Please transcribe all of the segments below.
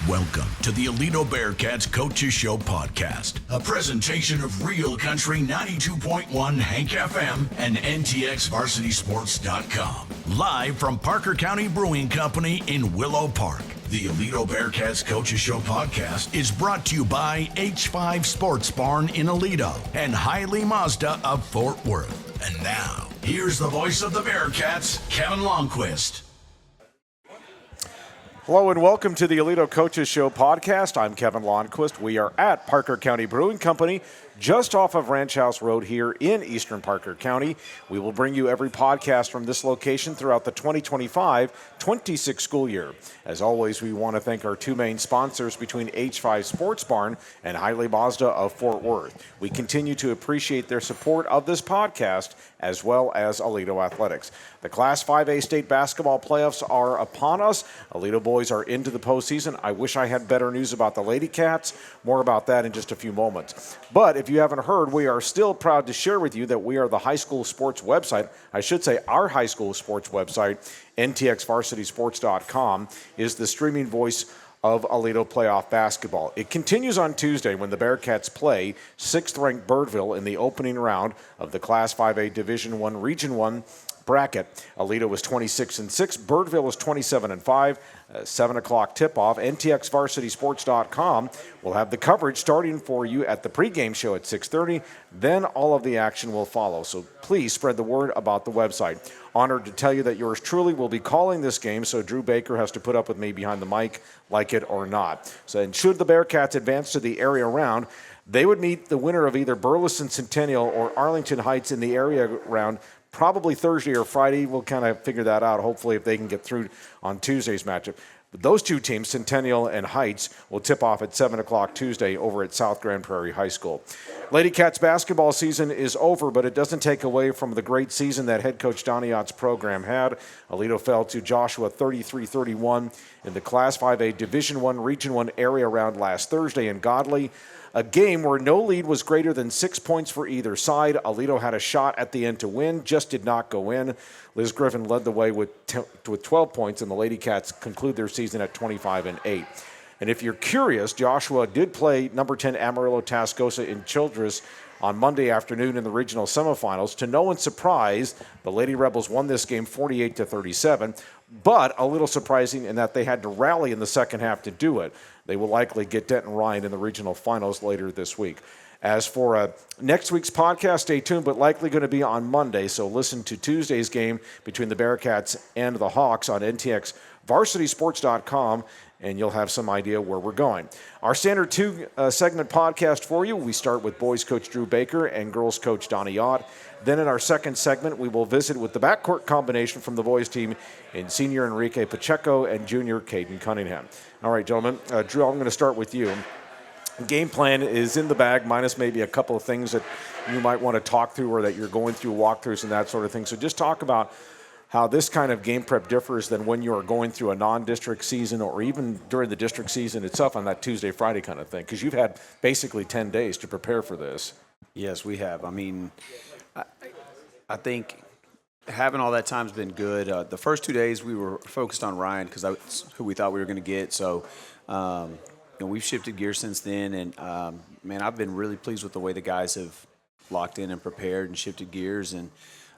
Welcome to the Aledo Bearcats Coaches Show Podcast, a presentation of Real Country 92.1 Hank FM and NTXVarsitySports.com. Live from Parker County Brewing Company in Willow Park. The Aledo Bearcats Coaches Show Podcast is brought to you by H5 Sports Barn in Aledo and Hiley Mazda of Fort Worth. And now, here's the voice of the Bearcats, Kevin Lonnquist. Hello and welcome to the Aledo Coaches Show Podcast. I'm Kevin Lonnquist. We are at Parker County Brewing Company, just off of Ranch House Road here in Eastern Parker County. We will bring you every podcast from this location throughout the 2025-26 school year. As always, we want to thank our two main sponsors between H5 Sports Barn and Hiley Mazda of Fort Worth. We continue to appreciate their support of this podcast as well as Aledo Athletics. The Class 5A state basketball playoffs are upon us. Aledo boys are into the postseason. I wish I had better news about the Lady Cats. More about that in just a few moments. But if you haven't heard, we are still proud to share with you that we are the high school sports website. I should say our high school sports website, NTXVarsitySports.com, is the streaming voice of Aledo playoff basketball. It continues on Tuesday when the Bearcats play 6th-ranked Birdville in the opening round of the Class 5A Division I Region I bracket. Aledo was 26-6. Birdville was 27-5. 7 o'clock tip-off. NTXVarsitySports.com will have the coverage starting for you at the pregame show at 6:30. Then all of the action will follow. So please spread the word about the website. Honored to tell you that yours truly will be calling this game, so Drew Baker has to put up with me behind the mic, like it or not. So, and should the Bearcats advance to the area round, they would meet the winner of either Burleson Centennial or Arlington Heights in the area round probably Thursday or Friday. We'll kind of figure that out, hopefully, if they can get through on Tuesday's matchup. But those two teams, Centennial and Heights, will tip off at 7 o'clock Tuesday over at South Grand Prairie High School. Lady Cats basketball season is over, but it doesn't take away from the great season that head coach Donny's program had. Aledo fell to Joshua 33-31 in the Class 5A Division I Region I area round last Thursday in Godley. A game where no lead was greater than 6 points for either side. Aledo had a shot at the end to win, just did not go in. Liz Griffin led the way with 12 points, and the Lady Cats conclude their season at 25-8. And if you're curious, Joshua did play number 10 Amarillo Tascosa in Childress on Monday afternoon in the regional semifinals. To no one's surprise, the Lady Rebels won this game 48-37, but a little surprising in that they had to rally in the second half to do it. They will likely get Denton Ryan in the regional finals later this week. As for next week's podcast, stay tuned, but likely going to be on Monday, so listen to Tuesday's game between the Bearcats and the Hawks on NTXVarsitySports.com, and you'll have some idea where we're going. Our standard two-segment podcast for you, we start with boys coach Drew Baker and girls coach Donny. Then in our second segment, we will visit with the backcourt combination from the boys team in senior Enrique Pacheco and junior Caden Cunningham. All right, gentlemen. Drew, I'm going to start with you. Game plan is in the bag, minus maybe a couple of things that you might want to talk through or that you're going through walkthroughs and that sort of thing. So just talk about how this kind of game prep differs than when you are going through a non-district season or even during the district season itself on that Tuesday, Friday kind of thing, because you've had basically 10 days to prepare for this. Yes, we have. I mean, I think having all that time has been good. The first 2 days we were focused on Ryan because that's who we thought we were going to get. So, we've shifted gears since then. And, man, I've been really pleased with the way the guys have locked in and prepared and shifted gears. And,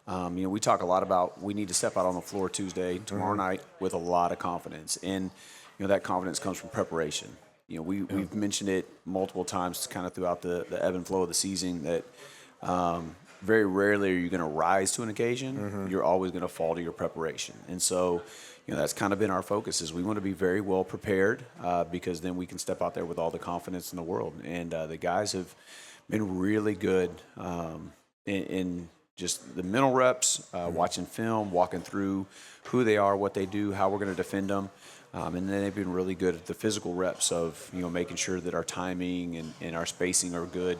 we talk a lot about we need to step out on the floor tomorrow night with a lot of confidence. And, that confidence comes from preparation. We've mentioned it multiple times kind of throughout the ebb and flow of the season that very rarely are you going to rise to an occasion. You're always going to fall to your preparation. And so, that's kind of been our focus is we want to be very well prepared because then we can step out there with all the confidence in the world. And the guys have been really good in just the mental reps, watching film, walking through who they are, what they do, how we're going to defend them. And then they've been really good at the physical reps of, making sure that our timing and our spacing are good,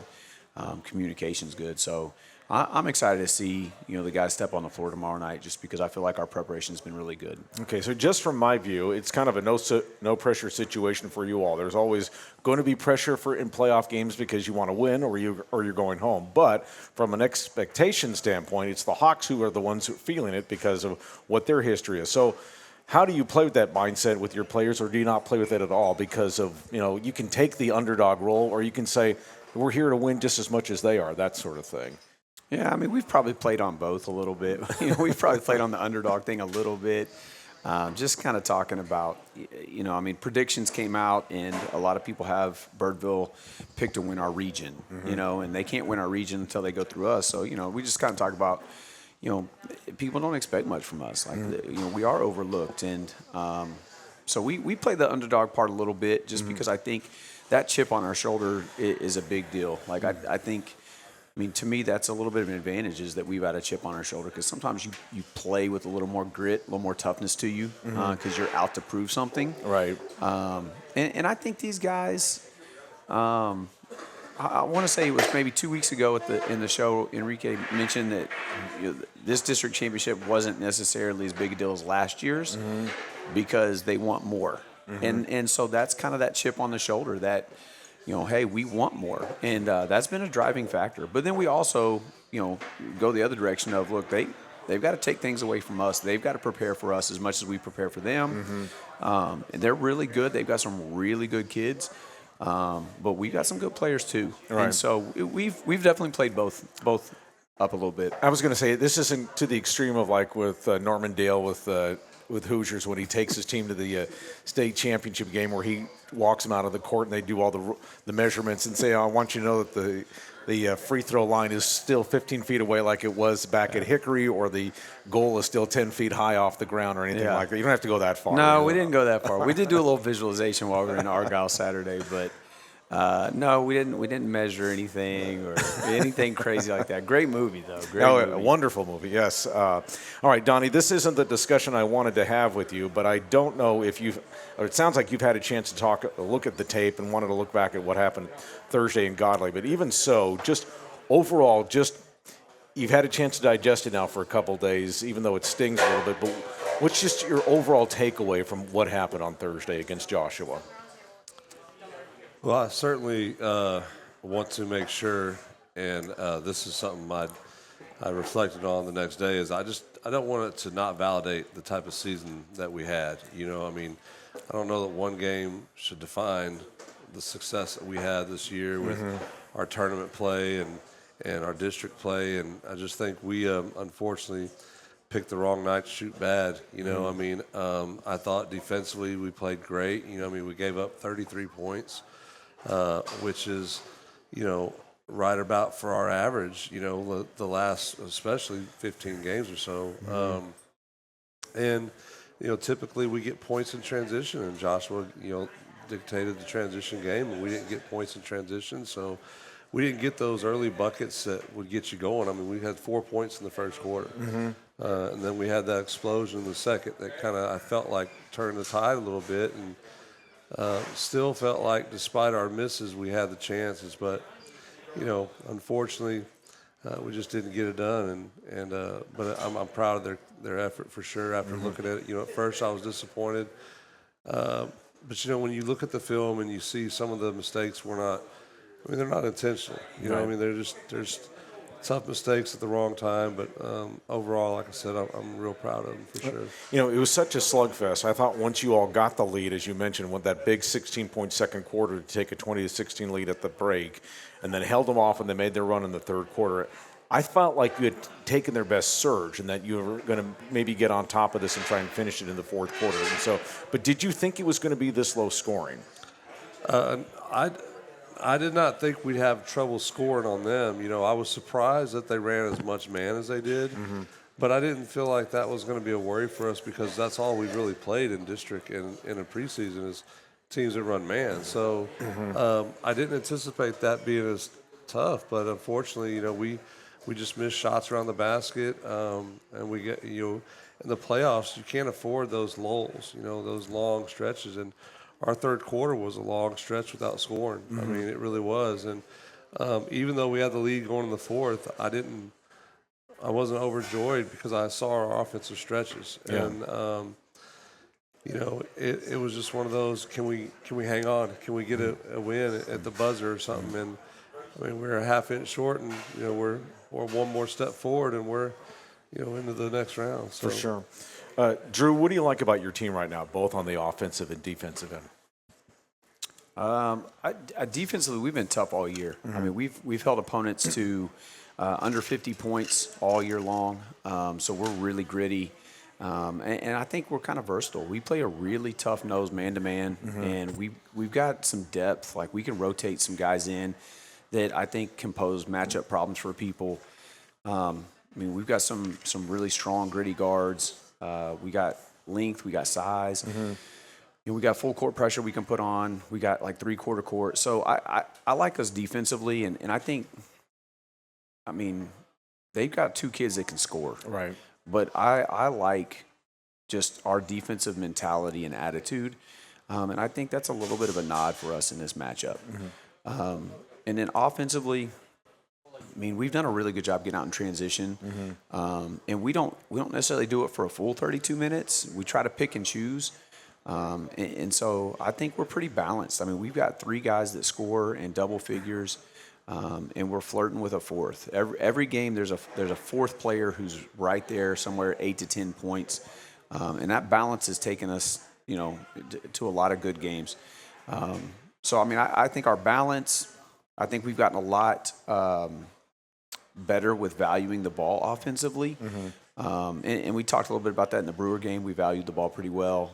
communication's good. So I'm excited to see, the guys step on the floor tomorrow night just because I feel like our preparation has been really good. Okay, so just from my view, it's kind of a no-pressure situation for you all. There's always going to be pressure in playoff games because you want to win or you're going home. But from an expectation standpoint, it's the Hawks who are the ones who are feeling it because of what their history is. So How do you play with that mindset with your players, or do you not play with it at all because of, you can take the underdog role, or you can say, we're here to win just as much as they are, that sort of thing? Yeah, I mean, we've probably played on both a little bit. We've probably played on the underdog thing a little bit. Just kind of talking about, predictions came out, and a lot of people have Birdville picked to win our region, and they can't win our region until they go through us. So, we just kind of talk about, people don't expect much from us. Like, we are overlooked. And so we play the underdog part a little bit just because I think that chip on our shoulder is a big deal. Like, I think, to me, that's a little bit of an advantage is that we've had a chip on our shoulder because sometimes you play with a little more grit, a little more toughness to you because you're out to prove something. Right. And I think these guys, I want to say it was maybe 2 weeks ago in the show, Enrique mentioned that this district championship wasn't necessarily as big a deal as last year's because they want more. And so that's kind of that chip on the shoulder that, hey, we want more. And that's been a driving factor. But then we also, go the other direction of, look, they've got to take things away from us. They've got to prepare for us as much as we prepare for them. And they're really good. They've got some really good kids. But we got some good players too. Right. And so we've definitely played both up a little bit. I was going to say, this isn't to the extreme of like with Norman Dale with Hoosiers when he takes his team to the state championship game where he walks them out of the court and they do all the measurements and say, I want you to know that the free throw line is still 15 feet away like it was back at Hickory, or the goal is still 10 feet high off the ground or anything like that. You don't have to go that far. No, we didn't go that far. We did do a little visualization while we were in Argyle Saturday, but no, we didn't measure anything or anything crazy like that. Great movie, though. Great movie. A wonderful movie, yes. All right, Donny, this isn't the discussion I wanted to have with you, but I don't know if it sounds like you've had a chance to look at the tape and wanted to look back at what happened Thursday in Godley. But even so, just overall, you've had a chance to digest it now for a couple days, even though it stings a little bit. But what's just your overall takeaway from what happened on Thursday against Joshua? Well, I certainly want to make sure, and this is something I reflected on the next day, is I don't want it to not validate the type of season that we had. I don't know that one game should define the success that we had this year with our tournament play and our district play, and I just think we unfortunately picked the wrong night to shoot bad. I thought defensively we played great. We gave up 33 points. Which is, right about for our average, the last, especially 15 games or so. And typically we get points in transition, and Joshua, dictated the transition game, and we didn't get points in transition. So we didn't get those early buckets that would get you going. We had 4 points in the first quarter. And then we had that explosion in the second that kind of, I felt like, turned the tide a little bit, and still felt like, despite our misses, we had the chances. But, unfortunately, we just didn't get it done. But I'm proud of their effort for sure. After looking at it, at first I was disappointed. But when you look at the film and you see some of the mistakes, they're not intentional. They're just tough mistakes at the wrong time, but overall, like I said, I'm real proud of them for sure. It was such a slugfest. I thought once you all got the lead, as you mentioned, with that big 16-point second quarter to take a 20-16 lead at the break, and then held them off and they made their run in the third quarter, I felt like you had taken their best surge and that you were going to maybe get on top of this and try and finish it in the fourth quarter. But did you think it was going to be this low scoring? I did not think we'd have trouble scoring on them. I was surprised that they ran as much man as they did, but I didn't feel like that was going to be a worry for us because that's all we've really played in district and in a preseason is teams that run man. So I didn't anticipate that being as tough, but unfortunately, we just missed shots around the basket, and we get, in the playoffs, you can't afford those lulls, those long stretches, and our third quarter was a long stretch without scoring. It really was. And even though we had the lead going in the fourth, I wasn't overjoyed because I saw our offensive stretches. Yeah. And, it was just one of those, can we hang on? Can we get a win at the buzzer or something? And, we're a half inch short, and, we're one more step forward, and we're, into the next round. So. For sure. Drew, what do you like about your team right now, both on the offensive and defensive end? Defensively, we've been tough all year. I mean, we've held opponents to under 50 points all year long, so we're really gritty. And I think we're kind of versatile. We play a really tough nose man-to-man, and we've got some depth. Like, we can rotate some guys in that I think can pose matchup problems for people. I mean, we've got some really strong, gritty guards. We got length, we got size. You know, we got full court pressure we can put on. We got like three-quarter court. So I like us defensively, and I think, I mean, they've got two kids that can score. Right. But I like just our defensive mentality and attitude, and I think that's a little bit of a nod for us in this matchup. And then offensively, I mean, we've done a really good job getting out in transition, and we don't necessarily do it for a full 32 minutes. We try to pick and choose, and so I think we're pretty balanced. I mean, we've got three guys that score in double figures. And we're flirting with a fourth. Every game, there's a fourth player who's right there somewhere, 8 to 10 points, and that balance has taken us, you know, to a lot of good games. So I mean, I think our balance. I think we've gotten a lot better with valuing the ball offensively, and we talked a little bit about that in the Brewer game. We valued the ball pretty well.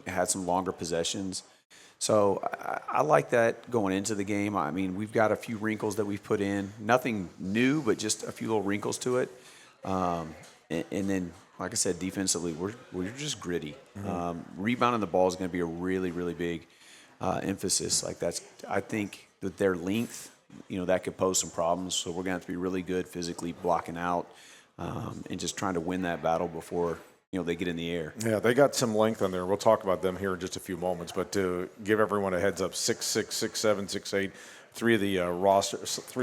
Had some longer possessions. So I like that going into the game. I mean, we've got a few wrinkles that we've put in. Nothing new, but just a few little wrinkles to it. And then, like I said, defensively, we're just gritty. Rebounding the ball is going to be a really, really big emphasis. Like I think that their length, you know, that could pose some problems. So we're going to have to be really good physically blocking out and just trying to win that battle before, you know, they get in the air. Yeah, they got some length on there. We'll talk about them here in just a few moments. But to give everyone a heads up, 6'6", 6'7", 6'8", three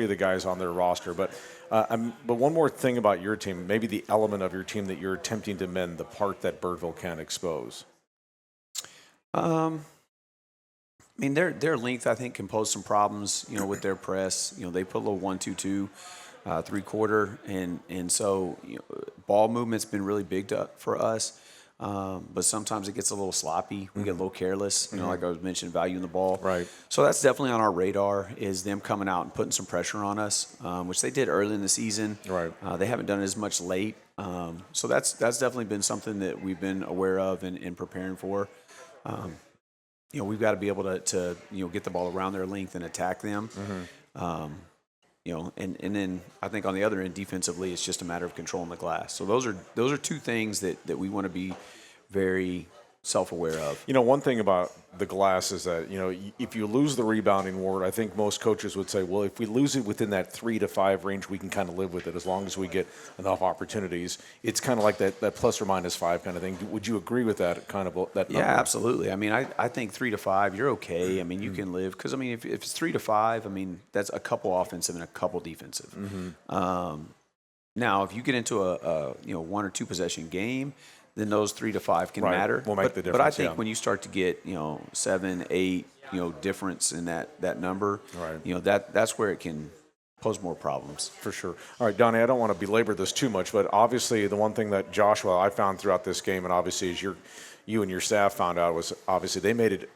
of the guys on their roster. But one more thing about your team, maybe the element of your team that you're attempting to mend, the part that Birdville can't expose. I mean, their length, I think, can pose some problems, you know, with their press. You know, they put a little 1-2-2. Three-quarter, and so, you know, ball movement's been really big for us, but sometimes it gets a little sloppy. We get a little careless, you know, like I was mentioning, valuing the ball. Right. So that's definitely on our radar, is them coming out and putting some pressure on us, which they did early in the season. Right. They haven't done it as much late, so that's definitely been something that we've been aware of and preparing for. You know, we've got to be able to you know, get the ball around their length and attack them. You know, and then I think on the other end, defensively, it's just a matter of controlling the glass. So those are two things that we want to be very self-aware of. You know, one thing about the glass is that, you know, if you lose the rebounding ward, I think most coaches would say, well, if we lose it within that 3 to 5 range, we can kind of live with it as long as we get enough opportunities. It's kind of like that plus or minus 5 kind of thing. Would you agree with that kind of that number? Yeah, absolutely. I mean, I think 3 to 5, you're okay. I mean, you can live, because I mean, if it's 3 to 5, I mean, that's a couple offensive and a couple defensive. Now, if you get into a you know, 1 or 2 possession game, then those 3 to 5 can matter. Will make the difference. But I think when you start to get, you know, 7, 8, you know, difference in that number, you know, that's where it can pose more problems. For sure. All right, Donny, I don't want to belabor this too much, but obviously the one thing that Joshua, I found throughout this game, and obviously as you and your staff found out, was obviously they made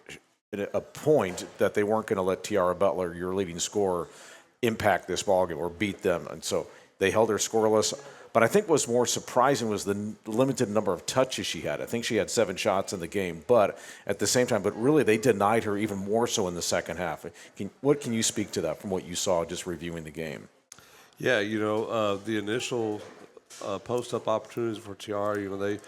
it a point that they weren't going to let Tiara Butler, your leading scorer, impact this ballgame or beat them. And so they held her scoreless. But I think what's more surprising was the limited number of touches she had. I think she had 7 shots in the game, but at the same time, really they denied her even more so in the second half. What can you speak to that from what you saw just reviewing the game? Yeah, you know, the initial post-up opportunities for Tiara, you know,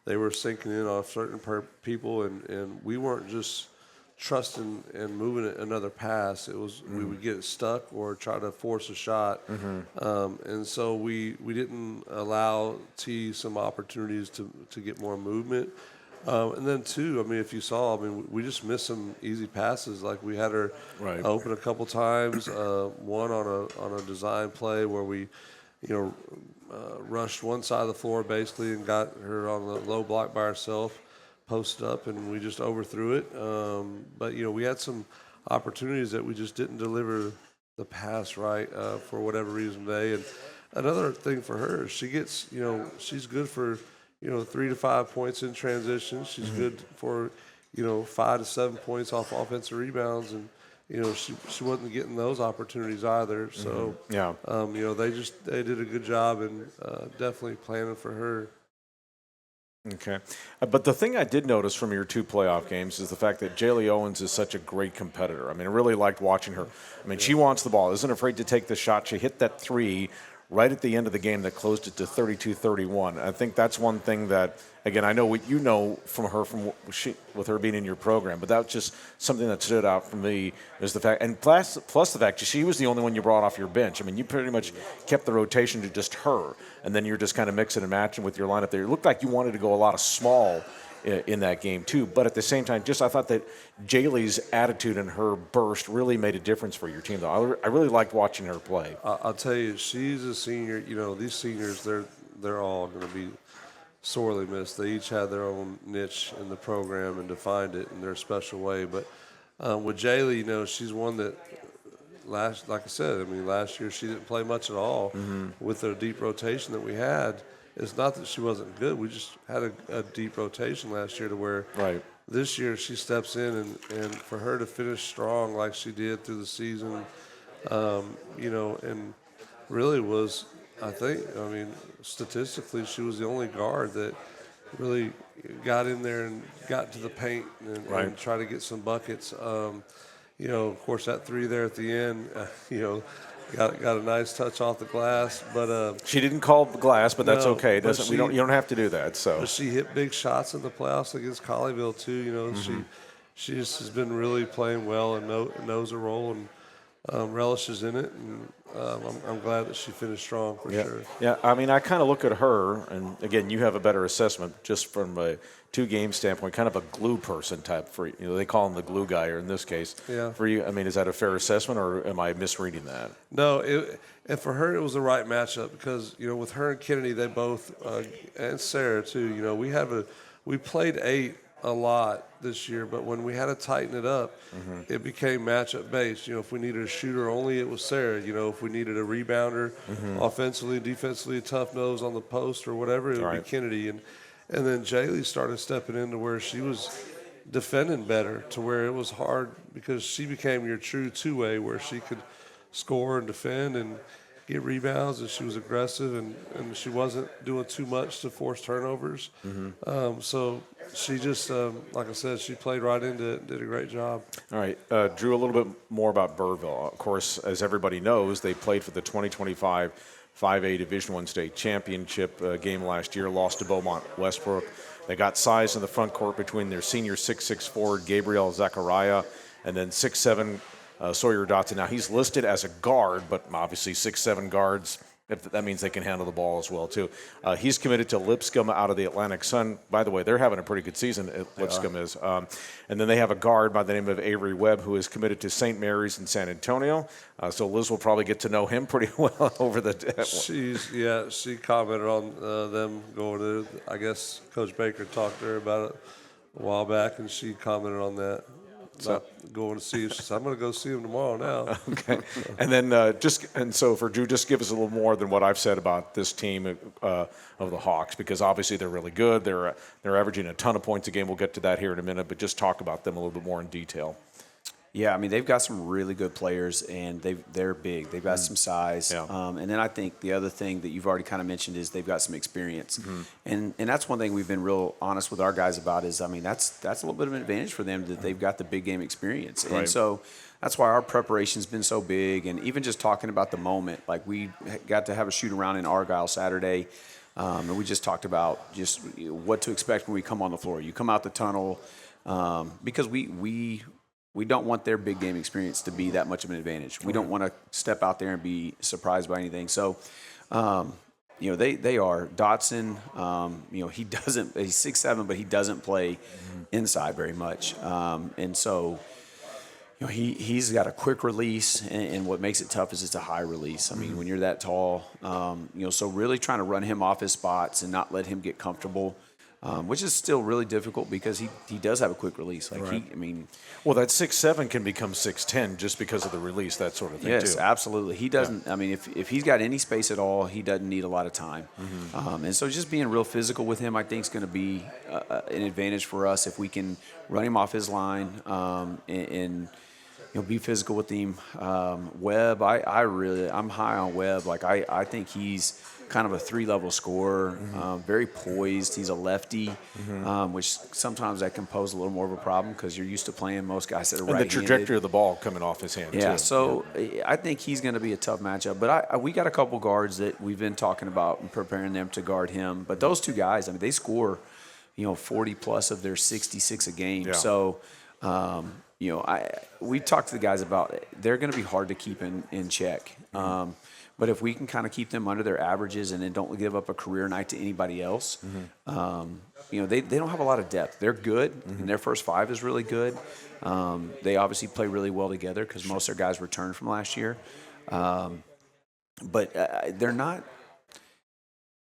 they were sinking in on certain people, and we weren't just trusting and moving it another pass. It was we would get it stuck or try to force a shot, and so we didn't allow T some opportunities to get more movement. And then two, I mean, if you saw, I mean, we just missed some easy passes. Like we had her open a couple times. One on a design play where we, you know, rushed one side of the floor basically and got her on the low block by herself, posted up, and we just overthrew it. But, you know, we had some opportunities that we just didn't deliver the pass right for whatever reason today. And another thing for her is she gets, you know, she's good for 3 to 5 points in transition. She's good for, 5 to 7 points off offensive rebounds, and she wasn't getting those opportunities either. So they did a good job and definitely planning for her. Okay. But the thing I did notice from your 2 playoff games is the fact that Jaylee Owens is such a great competitor. I mean, I really liked watching her. I mean, she wants the ball, isn't afraid to take the shot. She hit that 3 right at the end of the game that closed it to 32-31. I think that's one thing that, again, I know what you know from her with her being in your program, but that's just something that stood out for me is the fact, and plus the fact that she was the only one you brought off your bench. I mean, you pretty much kept the rotation to just her, and then you're just kind of mixing and matching with your lineup there. It looked like you wanted to go a lot of small in that game too, but at the same time, I thought that Jaylee's attitude and her burst really made a difference for your team, though. I really liked watching her play. I'll tell you, she's a senior. These seniors, they're all going to be sorely missed. They each had their own niche in the program and defined it in their special way. But with Jaylee, she's one that last year she didn't play much at all. With the deep rotation that we had. It's not that she wasn't good. We just had a deep rotation last year to where this year she steps in and for her to finish strong like she did through the season, and really was, statistically she was the only guard that really got in there and got to the paint and try to get some buckets. Of course that 3 there at the end, Got a nice touch off the glass, but she didn't call the glass, but that's okay. You don't have to do that. So, but she hit big shots in the playoffs against Colleyville too. She just has been really playing well and knows her role and relishes in it. And I'm glad that she finished strong for sure. Yeah, I mean, I kind of look at her, and again, you have a better assessment just from a 2-game standpoint, kind of a glue person type for they call him the glue guy, or in this case, for you. I mean, is that a fair assessment, or am I misreading that? No, and for her it was the right matchup because with her and Kennedy, they both and Sarah too. We played 8 a lot this year, but when we had to tighten it up, it became matchup based. If we needed a shooter only, it was Sarah. If we needed a rebounder, offensively, defensively, a tough nose on the post or whatever, it would be Kennedy. And then Jaylee started stepping into where she was defending better, to where it was hard because she became your true 2-way where she could score and defend and get rebounds, and she was aggressive, and she wasn't doing too much to force turnovers. So she just, like I said, she played right into it and did a great job. All right. Drew, a little bit more about Birdville. Of course, as everybody knows, they played for the 2025 5A Division I state championship game last year, lost to Beaumont Westbrook. They got size in the front court between their senior 6'6" forward, Gabriel Zachariah, and then 6'7" Sawyer Dotson. Now, he's listed as a guard, but obviously 6'7" guards, that means they can handle the ball as well, too. He's committed to Lipscomb out of the Atlantic Sun. By the way, they're having a pretty good season, Lipscomb is. And then they have a guard by the name of Avery Webb, who is committed to St. Mary's in San Antonio. So Liz will probably get to know him pretty well over the she commented on them going to, I guess Coach Baker talked to her about it a while back, and she commented on that. Going to see him. She said, I'm going to go see him tomorrow now. Okay. And then so for Drew, just give us a little more than what I've said about this team of the Hawks, because obviously they're really good. They're averaging a ton of points a game. We'll get to that here in a minute, but just talk about them a little bit more in detail. Yeah, I mean, they've got some really good players, and they're big. They've got some size. Yeah. And then I think the other thing that you've already kind of mentioned is they've got some experience. And that's one thing we've been real honest with our guys about is, I mean, that's a little bit of an advantage for them that they've got the big game experience. Right. And so that's why our preparation's been so big. And even just talking about the moment, like we got to have a shoot around in Argyle Saturday, and we just talked about just what to expect when we come on the floor. You come out the tunnel because we don't want their big game experience to be that much of an advantage. We don't want to step out there and be surprised by anything. So, they are. Dotson, he's 6'7", but he doesn't play inside very much. And so, he's got a quick release, and what makes it tough is it's a high release. I mean, when you're that tall, so really trying to run him off his spots and not let him get comfortable. which is still really difficult because he does have a quick release. Like Right. well, that 6'7" can become 6'10" just because of the release, that sort of thing, yes, too. absolutely. He doesn't. I mean, if he's got any space at all, he doesn't need a lot of time. And so just being real physical with him, I think, is going to be an advantage for us if we can run him off his line and be physical with him. Webb, I'm high on Webb. Like I think he's kind of a 3-level scorer, very poised. He's a lefty, which sometimes that can pose a little more of a problem because you're used to playing most guys that are right-handed. And the trajectory of the ball coming off his hand, yeah, too. so I think he's going to be a tough matchup. But we got a couple guards that we've been talking about and preparing them to guard him. But those two guys, I mean, they score, 40+ of their 66 a game. Yeah. So, we talked to the guys about it. They're going to be hard to keep in check. But if we can kind of keep them under their averages and then don't give up a career night to anybody else, they don't have a lot of depth. They're good, and their first 5 is really good. They obviously play really well together because most of their guys returned from last year. But they're not.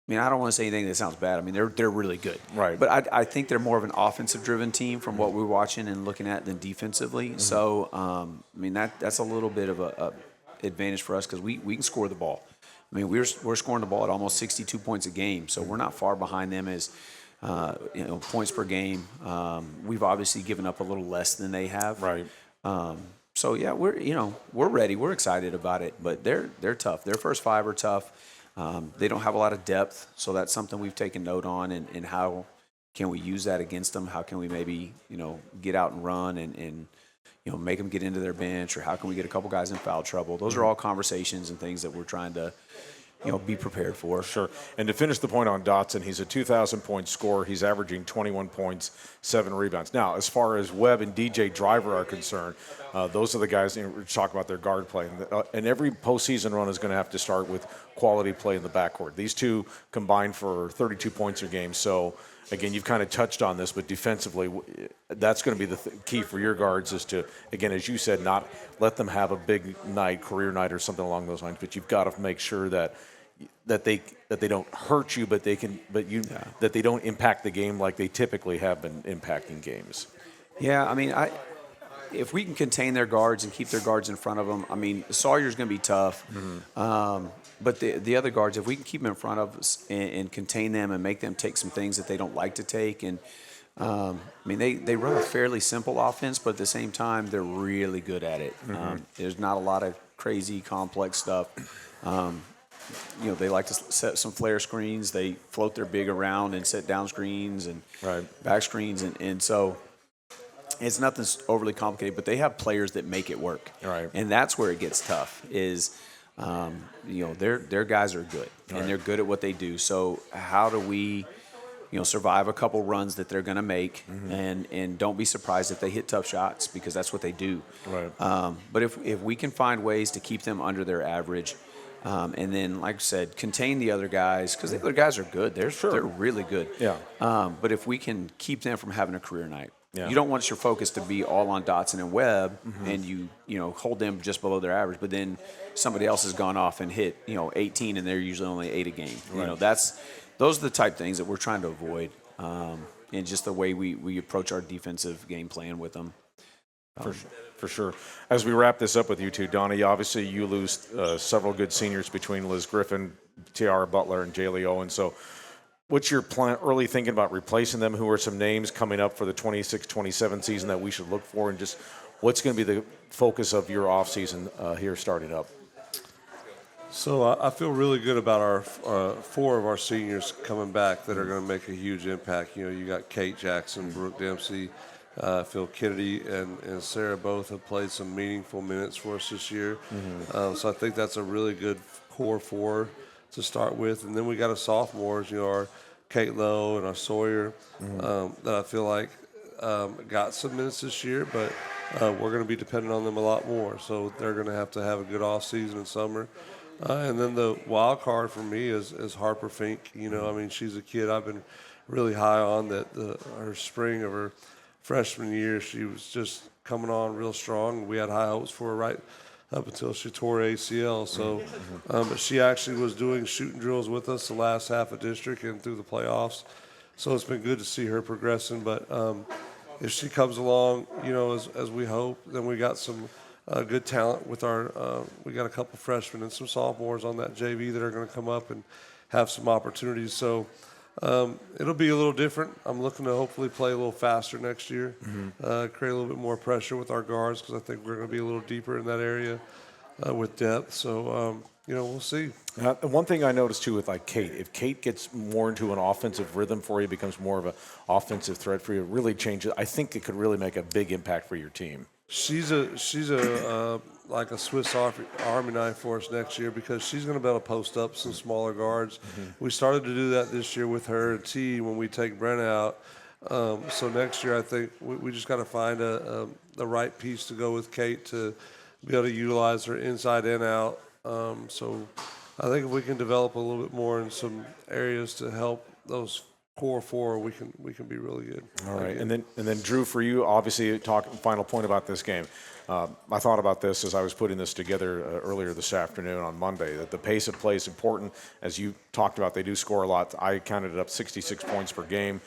I mean, I don't want to say anything that sounds bad. I mean, they're really good. Right. But I think they're more of an offensive-driven team from what we're watching and looking at than defensively. So, that's a little bit of a advantage for us because we can score the ball. I mean, we're scoring the ball at almost 62 points a game, so we're not far behind them as points per game. We've obviously given up a little less than they have. Right. So yeah, we're ready. We're excited about it, but they're tough. Their first 5 are tough. They don't have a lot of depth, so that's something we've taken note on. And how can we use that against them? How can we maybe get out and run and make them get into their bench, or how can we get a couple guys in foul trouble? Those are all conversations and things that we're trying to, be prepared for. Sure. And to finish the point on Dotson, he's a 2,000-point scorer. He's averaging 21 points, 7 rebounds. Now, as far as Webb and DJ Driver are concerned, those are the guys we talk about their guard play. And every postseason run is going to have to start with quality play in the backcourt. These two combined for 32 points a game. So, again, you've kind of touched on this, but defensively, that's going to be the key for your guards is to, again, as you said, not let them have a big night, career night or something along those lines. But you've got to make sure that they don't hurt you, that they don't impact the game like they typically have been impacting games. Yeah, I mean, if we can contain their guards and keep their guards in front of them, I mean, Sawyer's going to be tough. But the other guards, if we can keep them in front of us and contain them and make them take some things that they don't like to take, and they run a fairly simple offense, but at the same time, they're really good at it. There's not a lot of crazy, complex stuff. They like to set some flare screens. They float their big around and set down screens and back screens. And so it's nothing overly complicated, but they have players that make it work. Right. And that's where it gets tough is, their guys are good and they're good at what they do. So how do we, survive a couple runs that they're going to make and don't be surprised if they hit tough shots because that's what they do. Right. But if we can find ways to keep them under their average, and then, like I said, contain the other guys because the other guys are good. They're really good. Yeah. But if we can keep them from having a career night, yeah. You don't want your focus to be all on Dotson and Webb, and you hold them just below their average. But then somebody else has gone off and hit 18, and they're usually only 8 a game. Right. Those are the type of things that we're trying to avoid, and just the way we approach our defensive game plan with them. For sure. As we wrap this up with you two, Donny, obviously you lose several good seniors between Liz Griffin, Tiara Butler, and Jaylee Owen. So what's your plan, early thinking about replacing them? Who are some names coming up for the 26-27 season that we should look for? And just what's going to be the focus of your offseason here starting up? So I feel really good about our 4 of our seniors coming back that are going to make a huge impact. You got Kate Jackson, Brooke Dempsey, Phil Kennedy, and Sarah both have played some meaningful minutes for us this year. So I think that's a really good core 4 to start with. And then we got a sophomores, our Kate Lowe and our Sawyer, that I feel like got some minutes this year, but we're going to be dependent on them a lot more. So they're going to have a good off season and summer. And then the wild card for me is Harper Fink. She's a kid I've been really high on. That her spring of her freshman year, she was just coming on real strong. We had high hopes for her right up until she tore ACL. So, but she actually was doing shooting drills with us the last half of district and through the playoffs. So it's been good to see her progressing. But if she comes along, as we hope, then we got some good talent with we got a couple freshmen and some sophomores on that JV that are going to come up and have some opportunities. So it'll be a little different. I'm looking to hopefully play a little faster next year, create a little bit more pressure with our guards because I think we're going to be a little deeper in that area with depth. So, we'll see. One thing I noticed, too, with like Kate, if Kate gets more into an offensive rhythm for you, becomes more of an offensive threat for you, it really changes. I think it could really make a big impact for your team. She's a like a Swiss Army knife for us next year because she's going to be able to post up some smaller guards. We started to do that this year with her and T when we take Brent out. So next year I think we just got to find the right piece to go with Kate to be able to utilize her inside and out. So I think if we can develop a little bit more in some areas to help those core four, we can be really good. All right, and then Drew, for you, obviously, final point about this game. I thought about this as I was putting this together earlier this afternoon on Monday, that the pace of play is important. As you talked about, they do score a lot. I counted it up 66 points per game.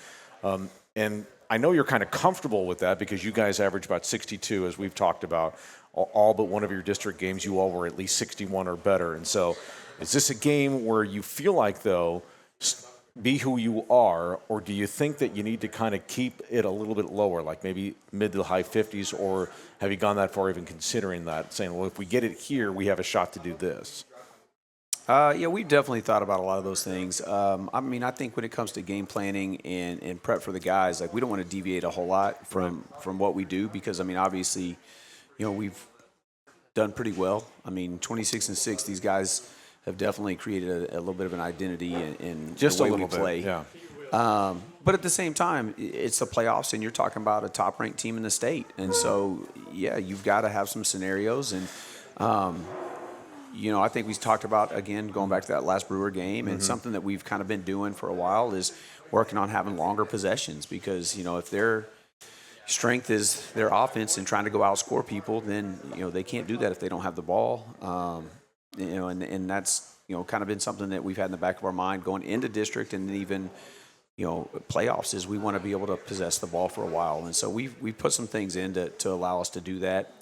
And I know you're kind of comfortable with that because you guys average about 62, as we've talked about. All but one of your district games, you all were at least 61 or better. And so is this a game where you feel like, though, be who you are, or do you think that you need to kind of keep it a little bit lower, like maybe mid to high 50s, or have you gone that far even considering that, saying, well, if we get it here, we have a shot to do this? Yeah, we've definitely thought about a lot of those things. I think when it comes to game planning and prep for the guys, like we don't want to deviate a whole lot from what we do because, obviously, we've done pretty well. 26-6, these guys have definitely created a little bit of an identity in just the way a little we play. Bit, yeah. But at the same time, it's the playoffs, and you're talking about a top-ranked team in the state. And so, yeah, you've got to have some scenarios. And, I think we talked about, again, going back to that last Brewer game, and something that we've kind of been doing for a while is working on having longer possessions because, if their strength is their offense and trying to go outscore people, then, they can't do that if they don't have the ball. And that's, kind of been something that we've had in the back of our mind going into district and even, playoffs is we want to be able to possess the ball for a while. And so we've put some things in to allow us to do that.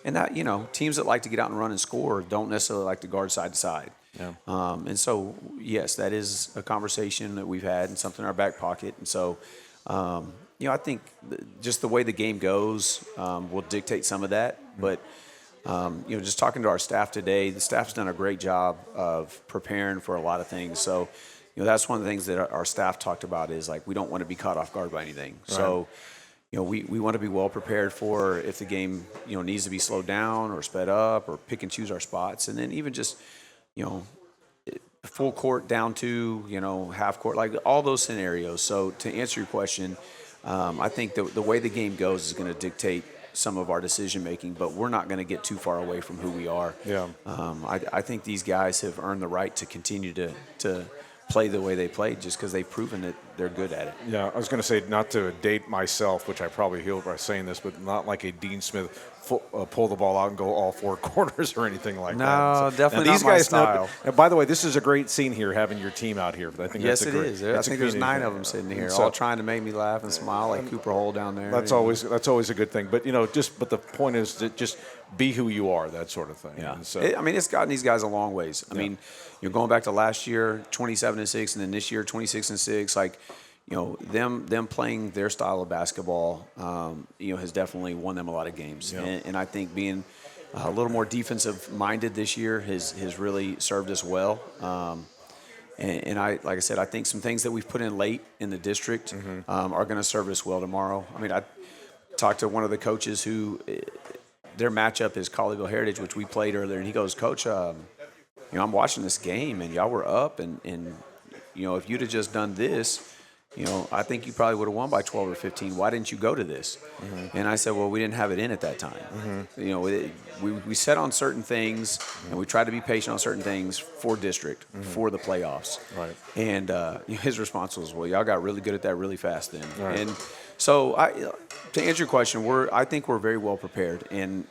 And that, teams that like to get out and run and score don't necessarily like to guard side to side. Yeah. And so, yes, that is a conversation that we've had and something in our back pocket. And so, I think just the way the game goes will dictate some of that. But, just talking to our staff today, the staff's done a great job of preparing for a lot of things. So, that's one of the things that our staff talked about is, like, we don't want to be caught off guard by anything. Right. So, we want to be well prepared for if the game, needs to be slowed down or sped up or pick and choose our spots. And then even just, full court down to, half court, like all those scenarios. So to answer your question, I think the way the game goes is going to dictate some of our decision making, but we're not going to get too far away from who we are. Yeah. I think these guys have earned the right to continue to play the way they played just because they've proven that they're good at it. Yeah, I was going to say, not to date myself, which I probably healed by saying this, but not like a Dean Smith pull the ball out and go all four corners or anything like that. No, so, definitely these not my guys style. And by the way, this is a great scene here, having your team out here. I think yes, that's it is. I think there's 9 of them sitting here, all trying to make me laugh and smile like Cooper Hole down there. That's always a good thing. But but the point is to just be who you are, that sort of thing. Yeah. So, it's gotten these guys a long ways. I mean, you're going back to last year, 27-6, and then this year, 26-6. Like, them playing their style of basketball, has definitely won them a lot of games. Yeah. And I think being a little more defensive-minded this year has really served us well. And like I said, I think some things that we've put in late in the district are going to serve us well tomorrow. I mean, I talked to one of the coaches who their matchup is Colleyville Heritage, which we played earlier, and he goes, Coach, I'm watching this game, and y'all were up, and if you'd have just done this, I think you probably would have won by 12 or 15. Why didn't you go to this? And I said, well, we didn't have it in at that time. We set on certain things, and we tried to be patient on certain things for district, for the playoffs. Right. And his response was, well, y'all got really good at that really fast then. Right. And so to answer your question, I think we're very well prepared. And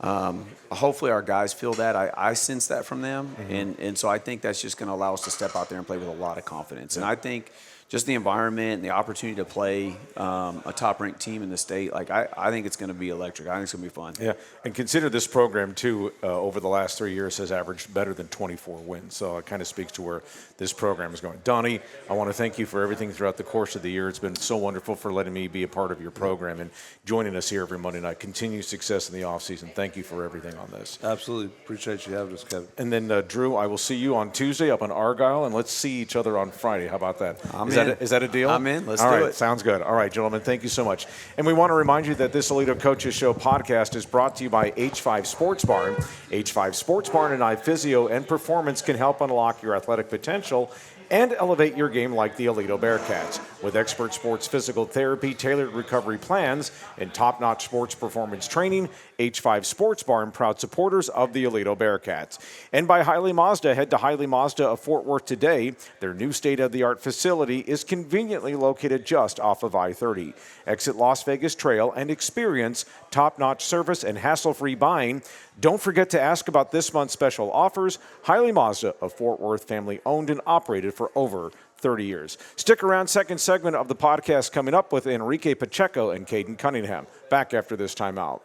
Hopefully our guys feel that. I sense that from them. And so I think that's just going to allow us to step out there and play with a lot of confidence. And I think just the environment and the opportunity to play a top-ranked team in the state, like I think it's going to be electric. I think it's going to be fun. Yeah, and consider this program, too, over the last 3 years has averaged better than 24 wins. So it kind of speaks to where this program is going. Donny, I want to thank you for everything throughout the course of the year. It's been so wonderful for letting me be a part of your program and joining us here every Monday night. Continued success in the offseason. Thank you for everything on this. Absolutely. Appreciate you having us, Kevin. And then, Drew, I will see you on Tuesday up in Argyle, and let's see each other on Friday. How about that? Is that a deal? I'm in. Let's do it. Sounds good. All right, gentlemen, thank you so much. And we want to remind you that this Aledo Coaches Show podcast is brought to you by H5 Sports Barn. H5 Sports Barn and iPhysio and Performance can help unlock your athletic potential and elevate your game like the Aledo Bearcats. With expert sports physical therapy, tailored recovery plans, and top-notch sports performance training, H5 Sports Barn, proud supporters of the Aledo Bearcats. And by Hiley Mazda. Head to Hiley Mazda of Fort Worth today. Their new state-of-the-art facility is conveniently located just off of I-30. Exit Las Vegas Trail and experience top-notch service and hassle-free buying. Don't forget to ask about this month's special offers. Hiley Mazda of Fort Worth, family owned and operated for over 30 years. Stick around, second segment of the podcast coming up with Enrique Pacheco and Caden Cunningham. Back after this timeout.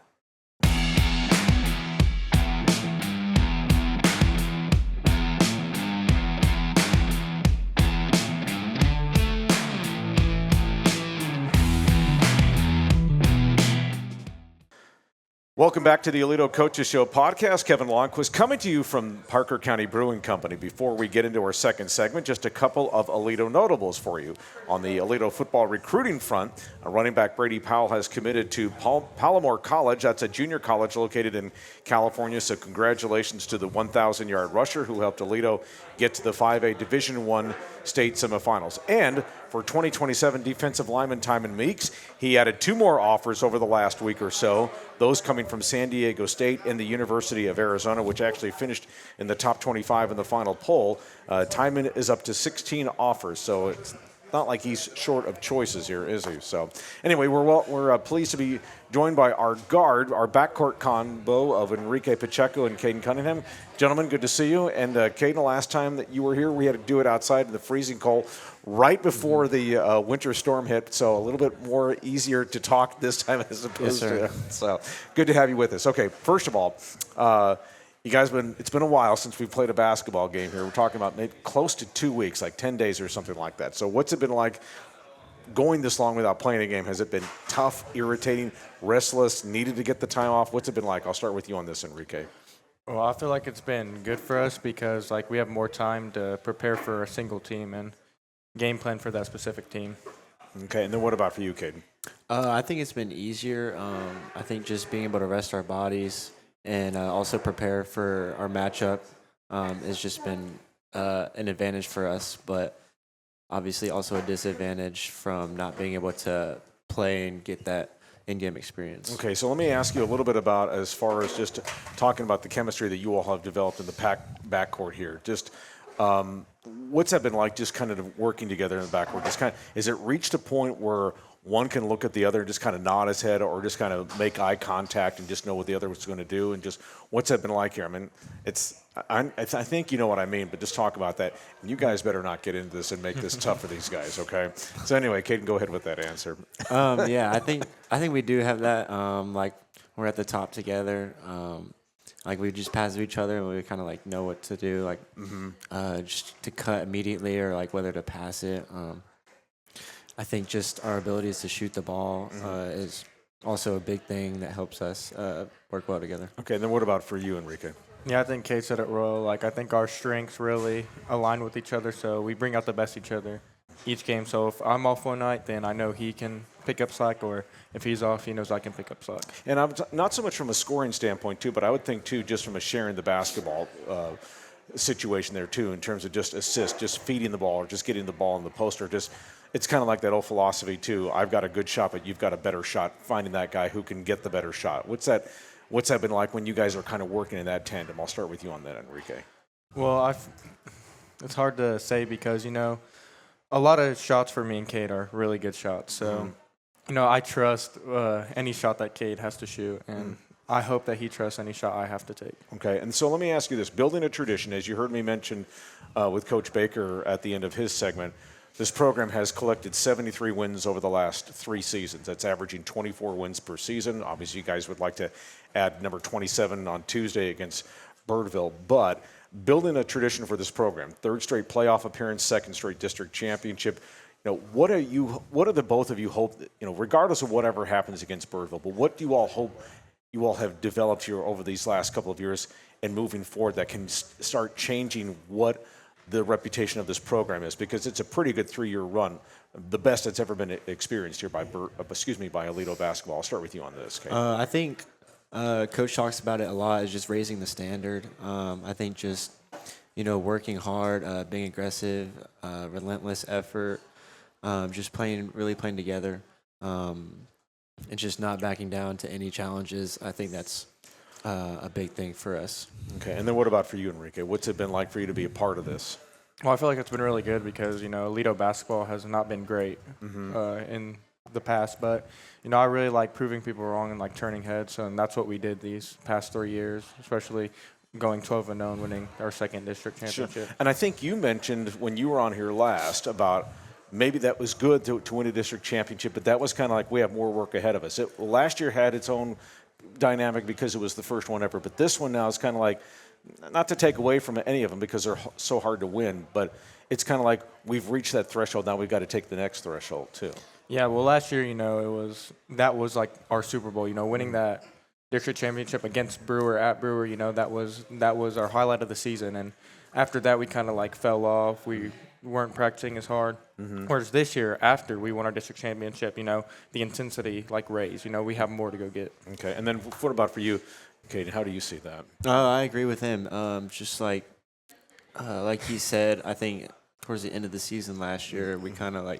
Welcome back to the Aledo Coaches Show Podcast. Kevin Lonnquist coming to you from Parker County Brewing Company. Before we get into our second segment, just a couple of Aledo notables for you. On the Aledo football recruiting front, running back Brady Powell has committed to Palomar College. That's a junior college located in California. So congratulations to the 1,000-yard rusher who helped Aledo get to the 5A Division I state semifinals. And for 2027 defensive lineman Timon Meeks, he added 2 more offers over the last week or so, those coming from San Diego State and the University of Arizona, which actually finished in the top 25 in the final poll. Timon is up to 16 offers, so it's not like he's short of choices here, is he? So anyway, we're pleased to be joined by our backcourt combo of Enrique Pacheco and Caden Cunningham. Gentlemen, good to see you. And Caden, the last time that you were here, we had to do it outside in the freezing cold right before the winter storm hit, so a little bit more easier to talk this time as opposed to. So good to have you with us. Okay, first of all, you guys it's been a while since we played a basketball game here. We're talking about maybe close to 2 weeks, like 10 days or something like that. So what's it been like going this long without playing a game? Has it been tough, irritating, restless, needed to get the time off? What's it been like? I'll start with you on this, Enrique. Well, I feel like it's been good for us because we have more time to prepare for a single team and game plan for that specific team. Okay, and then what about for you, Caden? I think it's been easier. I think just being able to rest our bodies and also prepare for our matchup has just been an advantage for us, but obviously also a disadvantage from not being able to play and get that in-game experience. Okay, so let me ask you a little bit about, as far as just talking about the chemistry that you all have developed in the backcourt here. Just what's that been like, just kind of working together in the backcourt? Just kind of, is it reached a point where one can look at the other and just kind of nod his head or just kind of make eye contact and just know what the other was going to do? And just what's that been like here? I mean, I think you know what I mean, but just talk about that. And you guys better not get into this and make this tough for these guys, okay? So anyway, Caden, go ahead with that answer. Yeah, I think we do have that. We're at the top together. We just pass to each other and we kind of know what to do, just to cut immediately or whether to pass it. I think just our abilities to shoot the ball is also a big thing that helps us work well together. Okay, then what about for you, Enrique? Yeah, I think Kate said it well. I think our strengths really align with each other, so we bring out the best each other each game. So if I'm off one night, then I know he can pick up slack, or if he's off, he knows I can pick up slack. And I'm not so much from a scoring standpoint, too, but I would think, too, just from a sharing the basketball situation there, too, in terms of just assist, just feeding the ball or just getting the ball in the post, or just it's kind of like that old philosophy, too. I've got a good shot, but you've got a better shot, finding that guy who can get the better shot. What's that been like when you guys are kind of working in that tandem? I'll start with you on that, Enrique. Well, it's hard to say because, a lot of shots for me and Cade are really good shots. So, I trust any shot that Cade has to shoot. And I hope that he trusts any shot I have to take. Okay, and so let me ask you this. Building a tradition, as you heard me mention with Coach Baker at the end of his segment, this program has collected 73 wins over the last 3 seasons. That's averaging 24 wins per season. Obviously, you guys would like to add number 27 on Tuesday against Birdville, but building a tradition for this program, 3rd straight playoff appearance, 2nd straight district championship. What do the both of you hope, regardless of whatever happens against Birdville, but what do you all hope you all have developed here over these last couple of years and moving forward that can start changing what the reputation of this program is? Because it's a pretty good 3-year run, the best that's ever been experienced here by Aledo Basketball. I'll start with you on this, Kate. I think Coach talks about it a lot, is just raising the standard. I think just, working hard, being aggressive, relentless effort, just really playing together, and just not backing down to any challenges. I think that's a big thing for us. Okay, and then what about for you, Enrique? What's it been like for you to be a part of this? Well, I feel like it's been really good because, Aledo basketball has not been great in the past. But, I really like proving people wrong and, turning heads. And that's what we did these past 3 years, especially going 12-0 and winning our 2nd district championship. Sure. And I think you mentioned when you were on here last about maybe that was good to win a district championship, but that was kind of like we have more work ahead of us. Last year had its own dynamic because it was the first one ever, but this one now is kind of like, not to take away from any of them because they're so hard to win, but it's kind of like we've reached that threshold, now we've got to take the next threshold too. Yeah, well, last year, that was like our Super Bowl, winning that district championship against Brewer at Brewer, that was our highlight of the season. And after that, we kind of fell off. We weren't practicing as hard. Whereas this year, after we won our district championship, the intensity raised. We have more to go get. Okay, and then what about for you, Caden? How do you see that? I agree with him. Just like he said, I think towards the end of the season last year, we kind of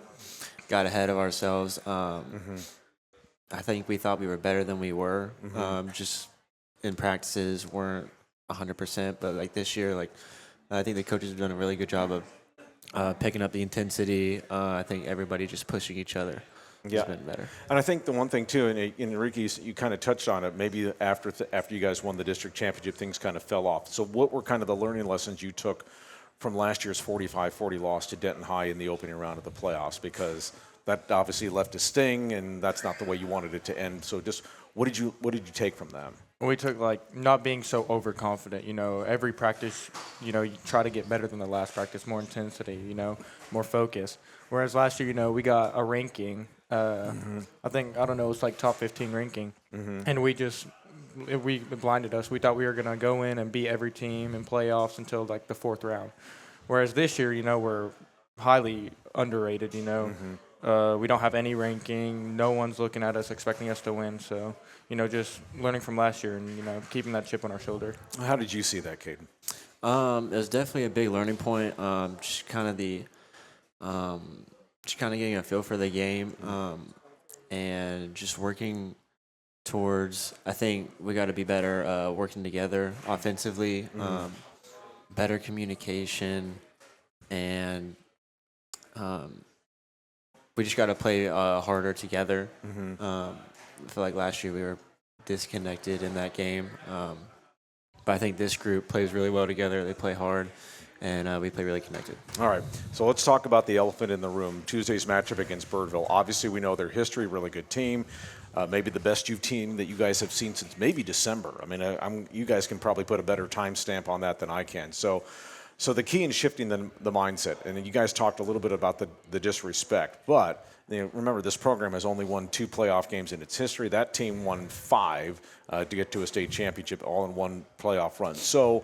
got ahead of ourselves. I think we thought we were better than we were. Just in practices weren't 100%, but this year, I think the coaches have done a really good job of picking up the intensity. I think everybody just pushing each other has been better. And I think the one thing too, and Enrique, you kind of touched on it, maybe after you guys won the district championship, things kind of fell off. So what were kind of the learning lessons you took from last year's 45-40 loss to Denton High in the opening round of the playoffs? Because that obviously left a sting, and that's not the way you wanted it to end. So just what did you take from that? We took not being so overconfident. Every practice, you try to get better than the last practice, more intensity, more focus. Whereas last year, we got a ranking. I think it was top 15 ranking, and we blinded us. We thought we were gonna go in and beat every team in playoffs until the 4th round. Whereas this year, we're highly underrated. We don't have any ranking. No one's looking at us expecting us to win. So, just learning from last year and, keeping that chip on our shoulder. How did you see that, Caden? It was definitely a big learning point. Just kind of getting a feel for the game, and just working towards, I think we got to be better working together offensively, better communication, and we just got to play harder together. I feel like last year we were disconnected in that game, but I think this group plays really well together. They play hard, and we play really connected. All right, so let's talk about the elephant in the room, Tuesday's matchup against Birdville. Obviously, we know their history, really good team, maybe the best team that you guys have seen since maybe December. I mean, you guys can probably put a better timestamp on that than I can. So the key in shifting the mindset, and you guys talked a little bit about the disrespect, but remember this program has only won 2 playoff games in its history. That team won 5 to get to a state championship all in one playoff run. So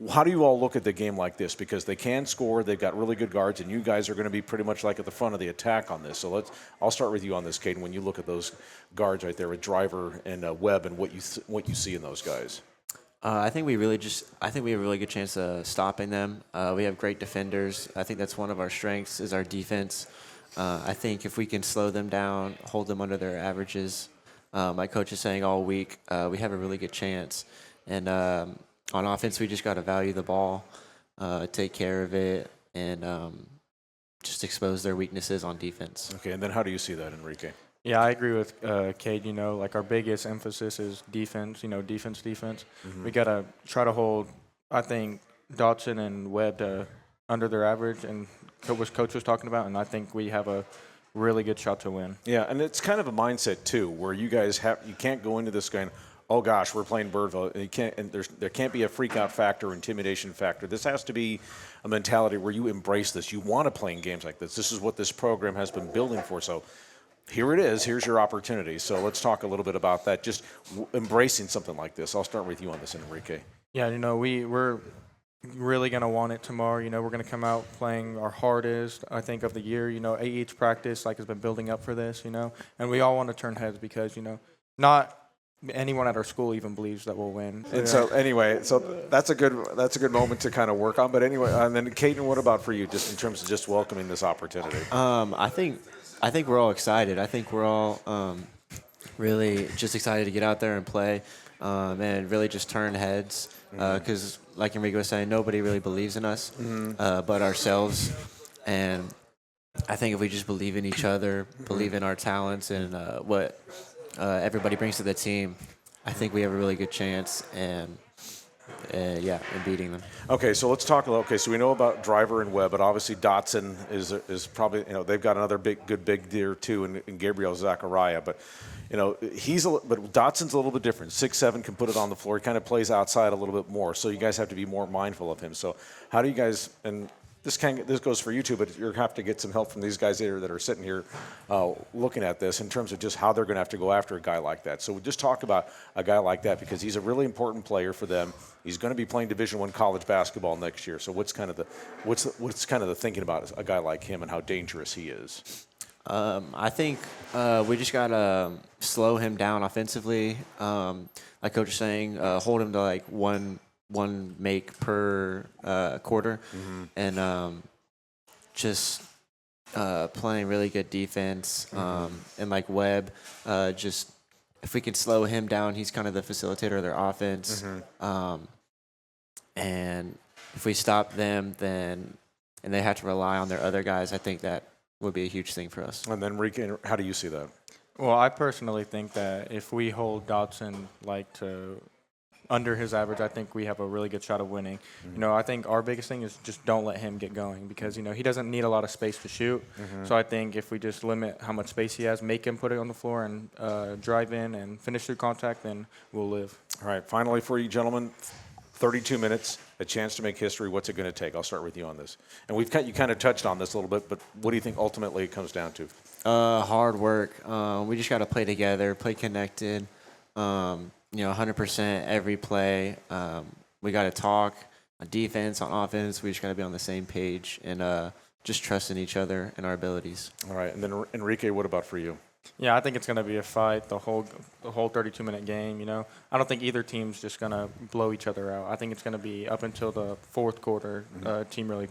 how do you all look at the game like this? Because they can score, they've got really good guards, and you guys are going to be pretty much at the front of the attack on this. So I'll start with you on this, Caden. When you look at those guards right there with Driver and Webb, and what you see in those guys. I think we have a really good chance of stopping them. We have great defenders. I think that's one of our strengths is our defense. I think if we can slow them down, hold them under their averages, my coach is saying all week, we have a really good chance. And on offense, we just got to value the ball, take care of it, and just expose their weaknesses on defense. Okay, and then how do you see that, Enrique? Yeah, I agree with Cade. Like our biggest emphasis is defense. Defense. Mm-hmm. We gotta try to hold. I think Dotson and Webb under their average, and what Coach was talking about. And I think we have a really good shot to win. Yeah, and it's kind of a mindset too, where you guys you can't go into this going, oh gosh, we're playing Birdville. And there can't be a freak out factor, intimidation factor. This has to be a mentality where you embrace this. You want to play in games like this. This is what this program has been building for. So here it is. Here's your opportunity. So let's talk a little bit about that. Just embracing something like this. I'll start with you on this, Enrique. Yeah, we're really going to want it tomorrow. We're going to come out playing our hardest, I think, of the year. Each practice has been building up for this, and we all want to turn heads because, not anyone at our school even believes that we'll win. And so that's a good moment to kind of work on. But anyway, and then Caden, what about for you, just in terms of just welcoming this opportunity? I think we're all excited. I think we're all really just excited to get out there and play and really just turn heads because, like Enrique was saying, nobody really believes in us but ourselves. And I think if we just believe in each other, believe in our talents and what everybody brings to the team, I think we have a really good chance in beating them. Okay, so let's talk a little. Okay, so we know about Driver and Webb, but obviously Dotson is probably, they've got another big deer too in Gabriel Zachariah, but but Dotson's a little bit different. 6'7", can put it on the floor. He kind of plays outside a little bit more, so you guys have to be more mindful of him. So how do you guys, and this goes for you too, but you have to get some help from these guys that are sitting here looking at this in terms of just how they're going to have to go after a guy like that. So we'll just talk about a guy like that because he's a really important player for them. He's going to be playing Division I college basketball next year. So what's kind of the thinking about a guy like him and how dangerous he is? I think we just got to slow him down offensively. Like Coach was saying, hold him to like one make per quarter, and just playing really good defense. And like Webb, just if we can slow him down, he's kind of the facilitator of their offense. And if we stop them, and they have to rely on their other guys, I think that would be a huge thing for us. And then Enrique, how do you see that? Well, I personally think that if we hold Dotson to under his average, I think we have a really good shot of winning. I think our biggest thing is just don't let him get going because, he doesn't need a lot of space to shoot. So I think if we just limit how much space he has, make him put it on the floor and drive in and finish through contact, then we'll live. All right, finally for you gentlemen, 32 minutes, a chance to make history. What's it going to take? I'll start with you on this. And you kind of touched on this a little bit, but what do you think ultimately it comes down to? Hard work. We just got to play together, play connected. 100% every play. We got to talk on defense, on offense. We just got to be on the same page and just trust in each other and our abilities. All right. And then Enrique, what about for you? Yeah, I think it's going to be a fight the whole 32-minute game. I don't think either team's just going to blow each other out. I think it's going to be up until the fourth quarter. Team really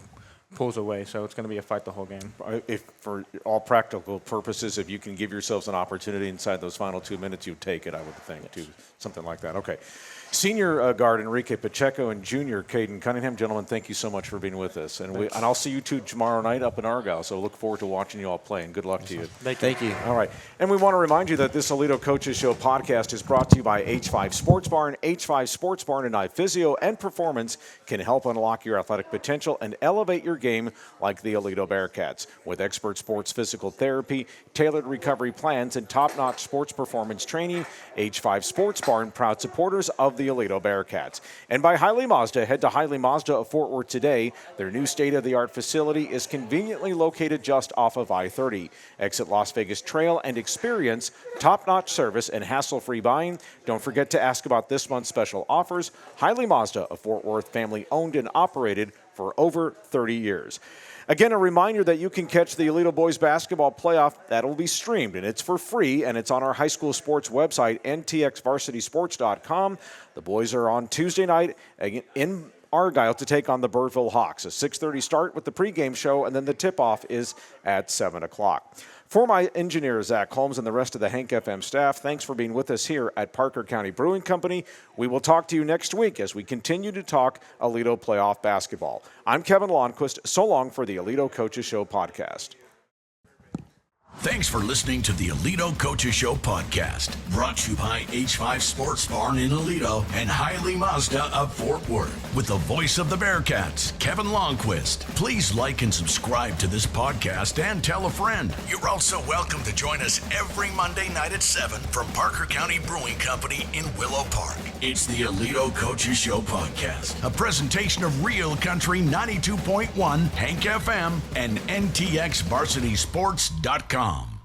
pulls away, so it's going to be a fight the whole game. If for all practical purposes, if you can give yourselves an opportunity inside those final 2 minutes, you'd take it, I would think, too. Something like that. Okay. Senior guard Enrique Pacheco and junior Caden Cunningham. Gentlemen, thank you so much for being with us. And I'll see you two tomorrow night up in Argyle, so look forward to watching you all play, and good luck to you. Thank you. All right. And we want to remind you that this Aledo Coaches Show podcast is brought to you by H5 Sports Barn. H5 Sports Barn and iPhysio and Performance can help unlock your athletic potential and elevate your game like the Aledo Bearcats. With expert sports physical therapy, tailored recovery plans, and top-notch sports performance training, H5 Sports Barn, proud supporters of the Aledo Bearcats. And by Hiley Mazda. Head to Hiley Mazda of Fort Worth today. Their new state-of-the-art facility is conveniently located just off of I-30. Exit Las Vegas Trail and experience top-notch service and hassle-free buying. Don't forget to ask about this month's special offers. Hiley Mazda of Fort Worth, family-owned and operated for over 30 years. Again, a reminder that you can catch the Aledo Boys Basketball Playoff. That will be streamed, and it's for free, and it's on our high school sports website, ntxvarsitysports.com. The boys are on Tuesday night in Argyle to take on the Birdville Hawks. A 6:30 start with the pregame show, and then the tip-off is at 7 o'clock. For my engineer, Zach Holmes, and the rest of the Hank FM staff, thanks for being with us here at Parker County Brewing Company. We will talk to you next week as we continue to talk Aledo playoff basketball. I'm Kevin Lonnquist. So long for the Aledo Coaches Show podcast. Thanks for listening to the Aledo Coaches Show Podcast, brought to you by H5 Sports Barn in Aledo and Hiley Mazda of Fort Worth. With the voice of the Bearcats, Kevin Lonnquist. Please like and subscribe to this podcast and tell a friend. You're also welcome to join us every Monday night at 7 from Parker County Brewing Company in Willow Park. It's the Aledo Coaches Show Podcast, a presentation of Real Country 92.1, Hank FM, and NTXVarsitySports.com.